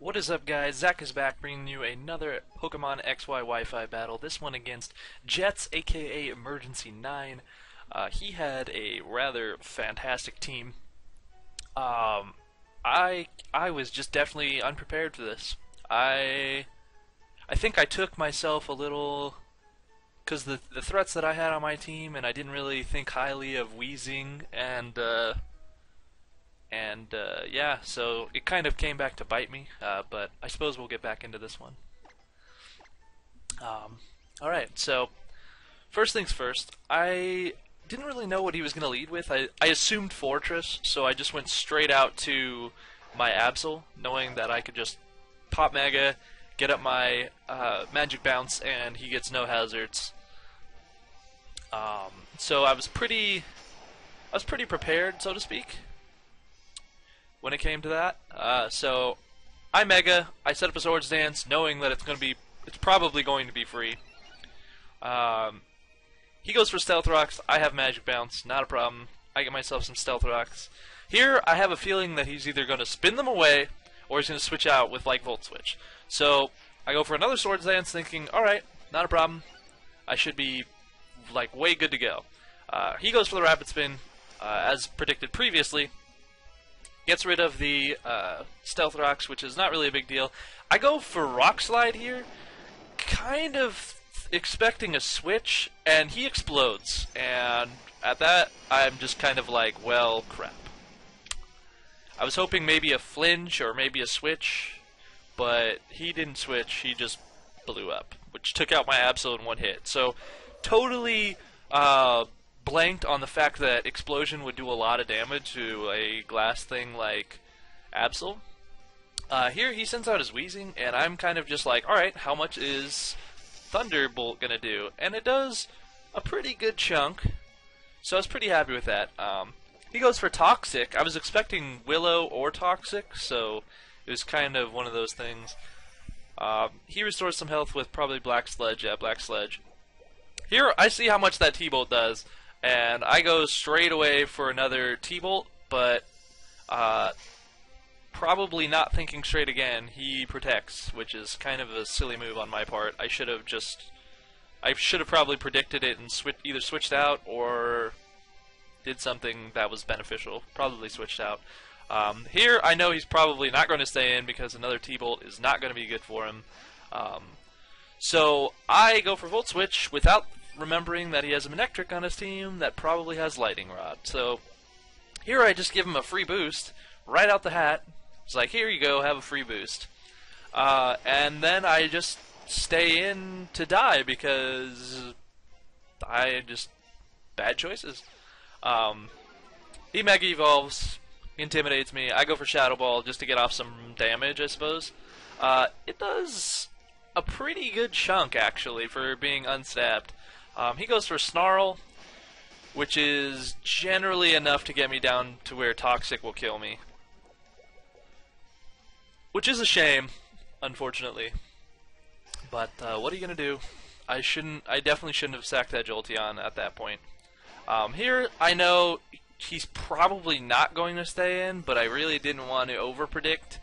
What is up, guys? Zach is back bringing you another Pokemon XY Wi-Fi battle. This one against Jets, aka EmergencyNine. He had a rather fantastic team. I was just definitely unprepared for this. I think I took myself a little, because the threats that I had on my team, and I didn't really think highly of Wheezing, yeah, so it kind of came back to bite me, but I suppose we'll get back into this one. Alright, so first things first, I didn't really know what he was going to lead with. I assumed Fortress, so I just went straight out to my Absol, knowing that I could just pop Mega, get up my Magic Bounce, and he gets no hazards. So I was pretty prepared, so to speak, when it came to that. So I Mega, I set up a Swords Dance, knowing that it's probably going to be free. He goes for Stealth Rocks, I have Magic Bounce, not a problem. I get myself some Stealth Rocks. Here, I have a feeling that he's either going to spin them away, or he's going to switch out with, like, Volt Switch. So, I go for another Swords Dance thinking, alright, not a problem. I should be, like, way good to go. He goes for the Rapid Spin, as predicted previously. Gets rid of the Stealth Rocks, which is not really a big deal. I go for Rock Slide here, kind of expecting a switch, and he explodes. And at that, I'm just kind of like, well, crap. I was hoping maybe a flinch or maybe a switch, but he didn't switch, he just blew up, which took out my Absol in one hit. So, totally blanked on the fact that Explosion would do a lot of damage to a glass thing like Absol. Here he sends out his Wheezing, and I'm kind of just like, alright, how much is Thunderbolt gonna do? And it does a pretty good chunk, so I was pretty happy with that. He goes for Toxic. I was expecting Willow or Toxic, so it was kind of one of those things. He restores some health with probably Black Sledge. Yeah, Black Sledge. Here I see how much that T-Bolt does, and I go straight away for another T-Bolt, but probably not thinking straight again. He protects, which is kind of a silly move on my part. I should have probably predicted it and either switched out or did something that was beneficial. Probably switched out. Here I know he's probably not going to stay in because another T-Bolt is not going to be good for him. So I go for Volt Switch without remembering that he has a Manectric on his team that probably has Lightning Rod. So here I just give him a free boost right out the hat. It's like, here you go, have a free boost. And then I just stay in to die because bad choices. He Mega Evolves, intimidates me. I go for Shadow Ball just to get off some damage, I suppose. It does a pretty good chunk, actually, for being unstabbed. He goes for Snarl, which is generally enough to get me down to where Toxic will kill me. Which is a shame, unfortunately. But what are you gonna do? I definitely shouldn't have sacked that Jolteon at that point. Here, I know he's probably not going to stay in, but I really didn't want to overpredict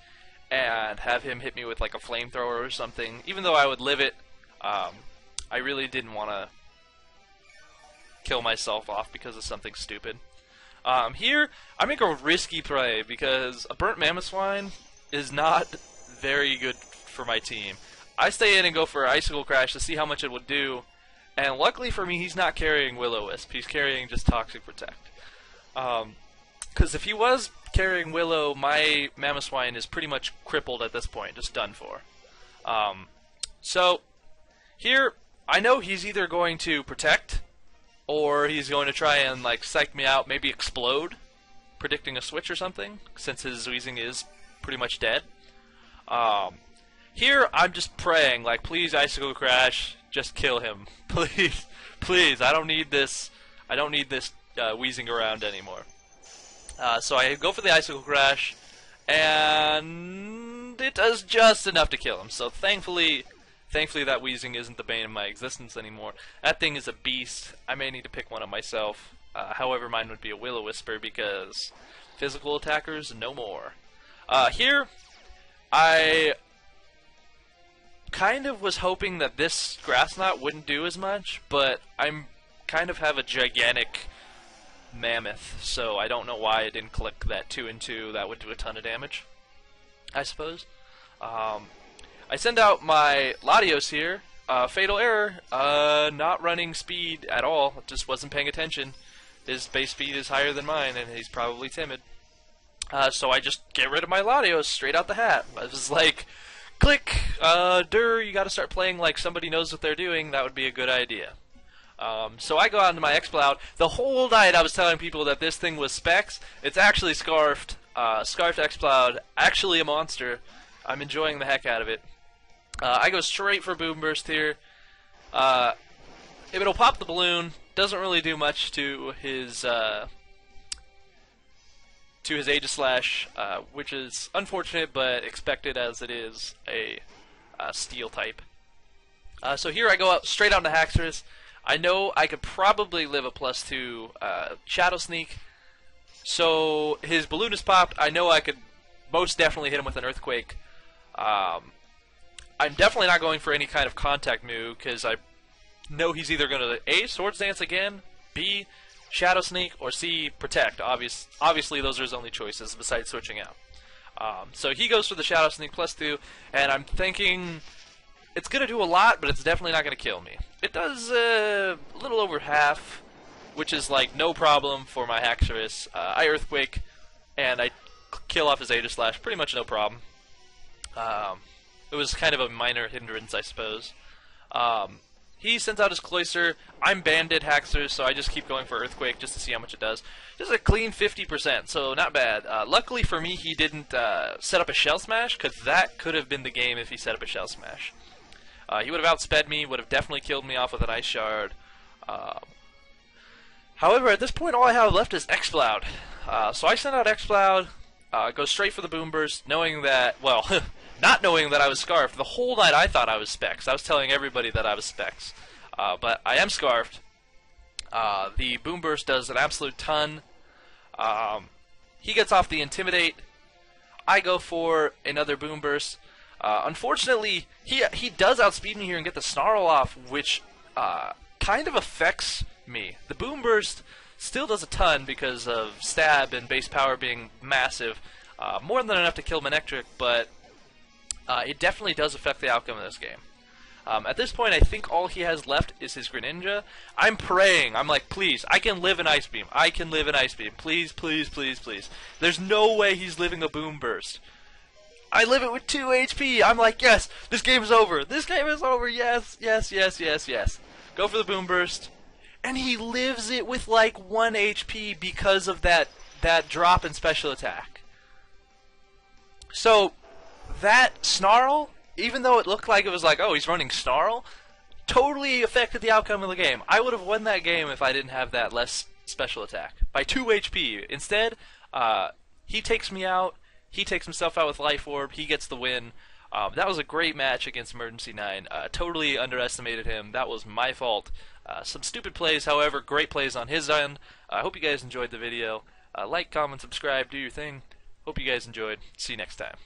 and have him hit me with like a flamethrower or something. Even though I would live it, I really didn't want to kill myself off because of something stupid. Here, I make a risky play because a Burnt Mamoswine is not very good for my team. I stay in and go for Icicle Crash to see how much it would do, and luckily for me, he's not carrying Will-O-Wisp. He's carrying just Toxic Protect. Because if he was carrying Willow, my Mamoswine is pretty much crippled at this point, just done for. So, here, I know he's either going to Protect, or he's going to try and, like, psych me out, maybe Explode, predicting a switch or something, since his Weezing is pretty much dead. Here, I'm just praying, like, please Icicle Crash, just kill him. Please, please, I don't need this Weezing around anymore. So I go for the Icicle Crash, and it does just enough to kill him. So thankfully that Weezing isn't the bane of my existence anymore. That thing is a beast. I may need to pick one up myself. However, mine would be a Will-O-Wisper because physical attackers, no more. Here, I kind of was hoping that this grass knot wouldn't do as much, but I'm kind of have a gigantic mammoth, so I don't know why I didn't click that 2 and 2. That would do a ton of damage, I suppose. I send out my Latios here. Fatal error, not running speed at all, just wasn't paying attention. His base speed is higher than mine, and he's probably timid. So I just get rid of my Latios straight out the hat. I was like, click, you gotta start playing like somebody knows what they're doing, that would be a good idea. So I go out into my Exploud. The whole night I was telling people that this thing was specs. It's actually Scarfed. Scarfed Exploud, actually a monster. I'm enjoying the heck out of it. I go straight for Boom Burst here. It'll pop the balloon. Doesn't really do much to his Aegislash, which is unfortunate but expected as it is a steel type. So here I go out straight out into Haxorus. I know I could probably live a +2 Shadow Sneak. So his balloon is popped. I know I could most definitely hit him with an Earthquake. I'm definitely not going for any kind of contact move because I know he's either going to A, Swords Dance again, B, Shadow Sneak, or C, Protect. Obviously those are his only choices besides switching out. So he goes for the Shadow Sneak +2, and I'm thinking it's going to do a lot, but it's definitely not going to kill me. It does a little over half, which is like no problem for my Haxorus. I Earthquake, and I kill off his Aegislash, pretty much no problem. It was kind of a minor hindrance, I suppose. He sends out his Cloyster. I'm Banded Haxorus, so I just keep going for Earthquake just to see how much it does. Just a clean 50%, so not bad. Luckily for me, he didn't set up a Shell Smash, because that could have been the game if he set up a Shell Smash. He would have outsped me, would have definitely killed me off with an Ice Shard. However, at this point, all I have left is Exploud. So I send out Exploud, go straight for the Boom Burst, knowing that, well, not knowing that I was Scarfed. The whole night I thought I was Specs. I was telling everybody that I was Specs. But I am Scarfed. The Boom Burst does an absolute ton. He gets off the Intimidate. I go for another Boom Burst. Unfortunately, he does outspeed me here and get the Snarl off, which kind of affects me. The Boom Burst still does a ton because of stab and base power being massive. More than enough to kill Manectric, but it definitely does affect the outcome of this game. At this point, I think all he has left is his Greninja. I'm praying. I'm like, please, I can live an Ice Beam. I can live an Ice Beam. Please, please, please, please. There's no way he's living a Boom Burst. I live it with 2 HP. I'm like, yes, this game is over. This game is over. Yes, yes, yes, yes, yes. Go for the Boom Burst. And he lives it with like 1 HP because of that drop in special attack. So, that Snarl, even though it looked like it was like, oh, he's running Snarl, totally affected the outcome of the game. I would have won that game if I didn't have that less special attack. By 2 HP. Instead, he takes me out. He takes himself out with Life Orb. He gets the win. That was a great match against EmergencyNine. Totally underestimated him. That was my fault. Some stupid plays, however, great plays on his end. I hope you guys enjoyed the video. Like, comment, subscribe, do your thing. Hope you guys enjoyed. See you next time.